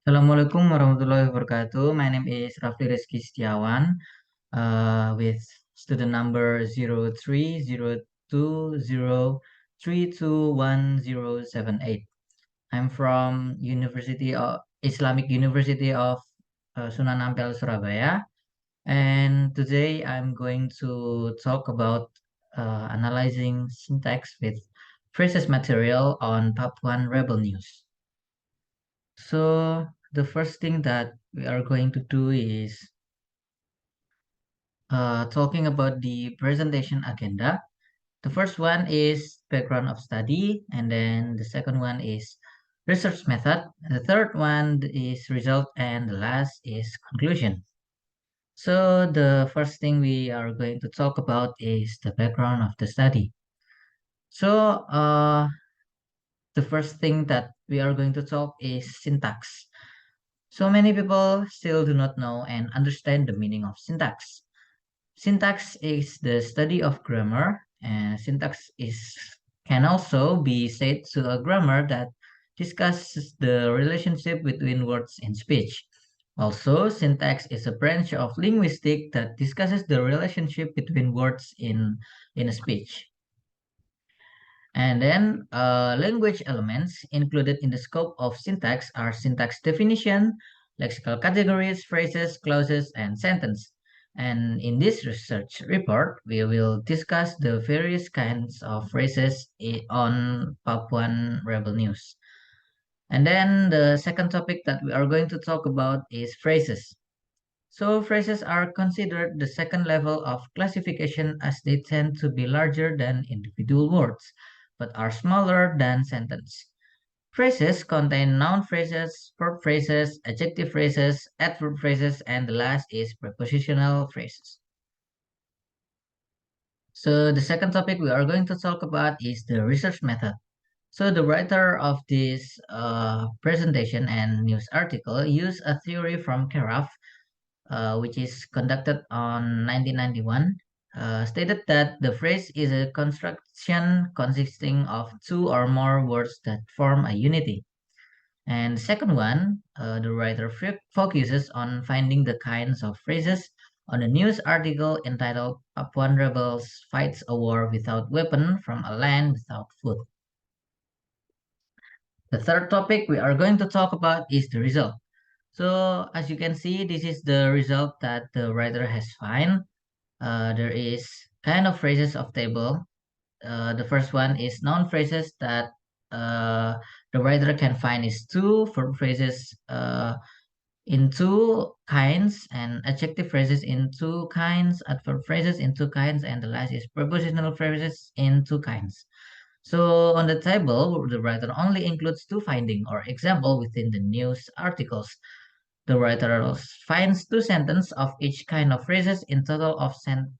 Assalamualaikum warahmatullahi wabarakatuh. My name is Rafly Rizky Setiawan, with student number 0302032108. I'm from Islamic University of Sunan Ampel, Surabaya, and today I'm going to talk about analyzing syntax with phrases material on Papuan Rebel News. So the first thing that we are going to do is talking about the presentation agenda. The first one is background of study, and then the second one is research method. The third one is result, and the last is conclusion. So the first thing we are going to talk about is the background of the study. So the first thing that we are going to talk is syntax. So many people still do not know and understand the meaning of syntax. Syntax is the study of grammar, and syntax can also be said to a grammar that discusses the relationship between words in speech. Also, syntax is a branch of linguistics that discusses the relationship between words in a speech. And then language elements included in the scope of syntax are syntax definition, lexical categories, phrases, clauses, and sentence. And in this research report, we will discuss the various kinds of phrases on Papuan Rebel News. And then the second topic that we are going to talk about is phrases. So phrases are considered the second level of classification as they tend to be larger than individual words, but are smaller than sentence. Phrases contain noun phrases, verb phrases, adjective phrases, adverb phrases, and the last is prepositional phrases. So the second topic we are going to talk about is the research method. So the writer of this presentation and news article used a theory from Karaf, which is conducted on 1991, stated that the phrase is a construction consisting of two or more words that form a unity. And the second one, the writer focuses on finding the kinds of phrases on a news article entitled Papuan Rebels Fights a War Without Weapon from a Land Without Food. The third topic we are going to talk about is the result. So as you can see, this is the result that the writer has found. There is kind of phrases of table. The first one is noun phrases that uh, the writer can find is two, verb phrases in two kinds, and adjective phrases in two kinds, adverb phrases in two kinds, and the last is prepositional phrases in two kinds. So on the table, the writer only includes two finding or example within the news articles. The writer finds two sentences of each kind of phrases in total of 10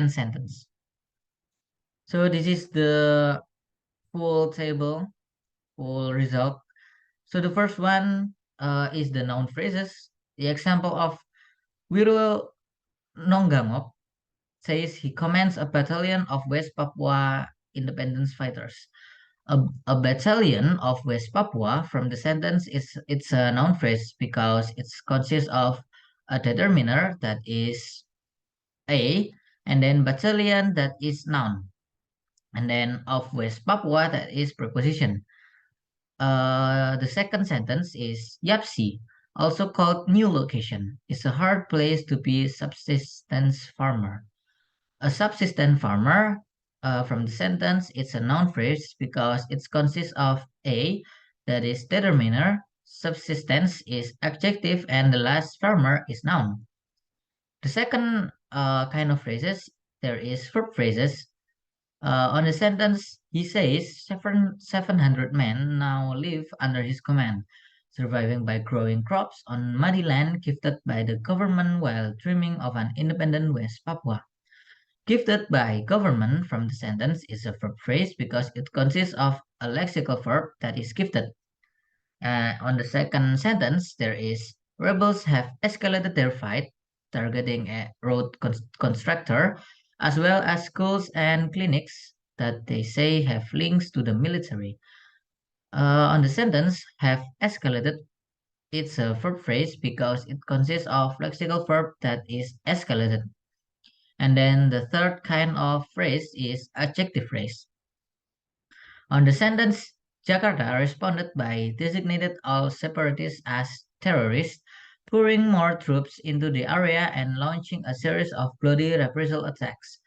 sentences. So this is the full table, full result. So the first one is the noun phrases. The example of Wiro Nonggangop says he commands a battalion of West Papua independence fighters. A battalion of West Papua from the sentence is it's a noun phrase because it consists of a determiner that is a, and then battalion that is noun, and then of West Papua that is preposition. The second sentence is Yapsi, also called new location, is a hard place to be subsistence farmer. A subsistence farmer, from the sentence, it's a noun phrase because it consists of a, that is determiner, subsistence is adjective, and the last farmer is noun. The second kind of phrases, there is verb phrases. On the sentence, he says 700 men now live under his command, surviving by growing crops on muddy land gifted by the government while dreaming of an independent West Papua. Gifted by government from the sentence is a verb phrase because it consists of a lexical verb that is gifted. On the second sentence, there is rebels have escalated their fight, targeting a road constructor, as well as schools and clinics that they say have links to the military. On the sentence, have escalated, it's a verb phrase because it consists of lexical verb that is escalated. And then the third kind of phrase is adjective phrase. On the sentence, Jakarta responded by designated all separatists as terrorists, pouring more troops into the area and launching a series of bloody reprisal attacks.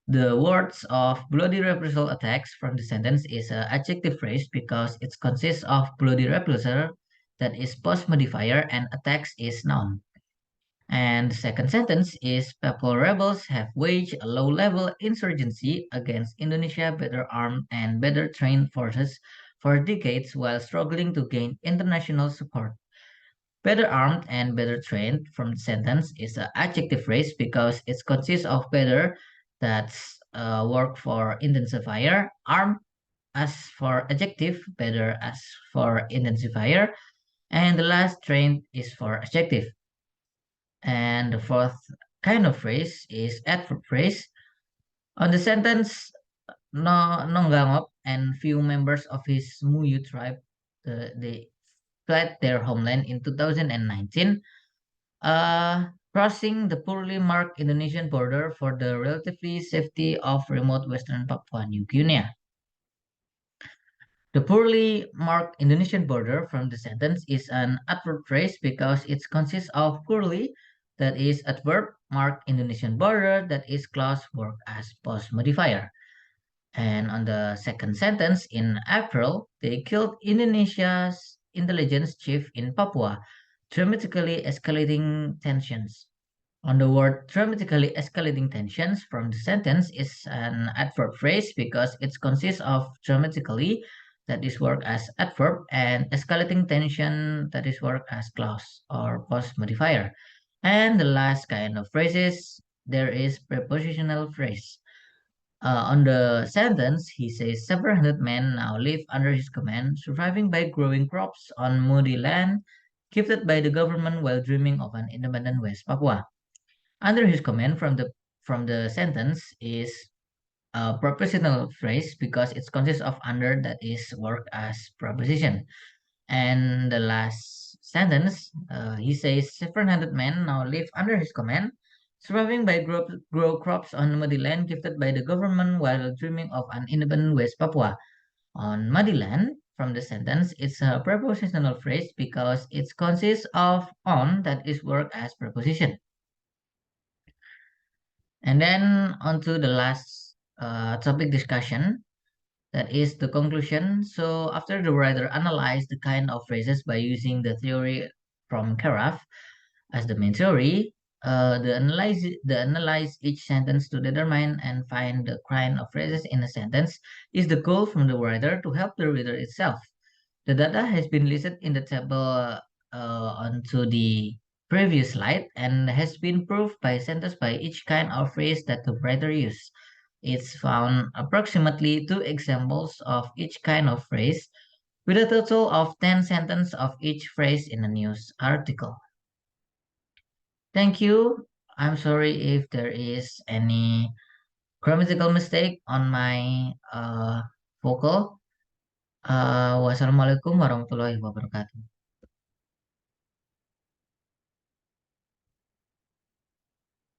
The words of bloody reprisal attacks from the sentence is an adjective phrase because it consists of bloody reprisal that is post modifier and attacks is noun. And the second sentence is Papua rebels have waged a low-level insurgency against Indonesia better armed and better trained forces for decades while struggling to gain international support. Better armed and better trained from the sentence is an adjective phrase because it consists of better that's work for intensifier, armed as for adjective, better as for intensifier, and the last trained is for adjective. And the fourth kind of phrase is adverb phrase. On the sentence, no, Nonggangop and few members of his Muyu tribe, they fled their homeland in 2019, crossing the poorly marked Indonesian border for the relatively safety of remote western Papua New Guinea. The poorly marked Indonesian border from the sentence is an adverb phrase because it consists of poorly, that is adverb, marked Indonesian border, that is clause work as post modifier. And on the second sentence, in April, they killed Indonesia's intelligence chief in Papua, dramatically escalating tensions. On the word dramatically escalating tensions from the sentence is an adverb phrase because it consists of dramatically, that is work as adverb, and escalating tension, that is work as clause or post modifier. And the last kind of phrases, there is prepositional phrase. On the sentence, he says several hundred men now live under his command, surviving by growing crops on muddy land gifted by the government while dreaming of an independent West Papua. Under his command from the sentence is a prepositional phrase because it consists of under that is work as preposition. And the last sentence, he says 700 men now live under his command, surviving by grow crops on muddy land gifted by the government while dreaming of an independent West Papua. On muddy land, from the sentence, it's a prepositional phrase because it consists of on that is work as preposition. And then on to the last topic discussion, that is the conclusion. So after the writer analyzed the kind of phrases by using the theory from Karaf as the main theory, the analyze each sentence to determine and find the kind of phrases in a sentence is the goal from the writer to help the reader itself. The data has been listed in the table onto the previous slide and has been proved by sentence by each kind of phrase that the writer used. It's found approximately 2 examples of each kind of phrase with a total of 10 sentences of each phrase in a news article. Thank you. I'm sorry if there is any grammatical mistake on my vocal. Wassalamualaikum warahmatullahi wabarakatuh.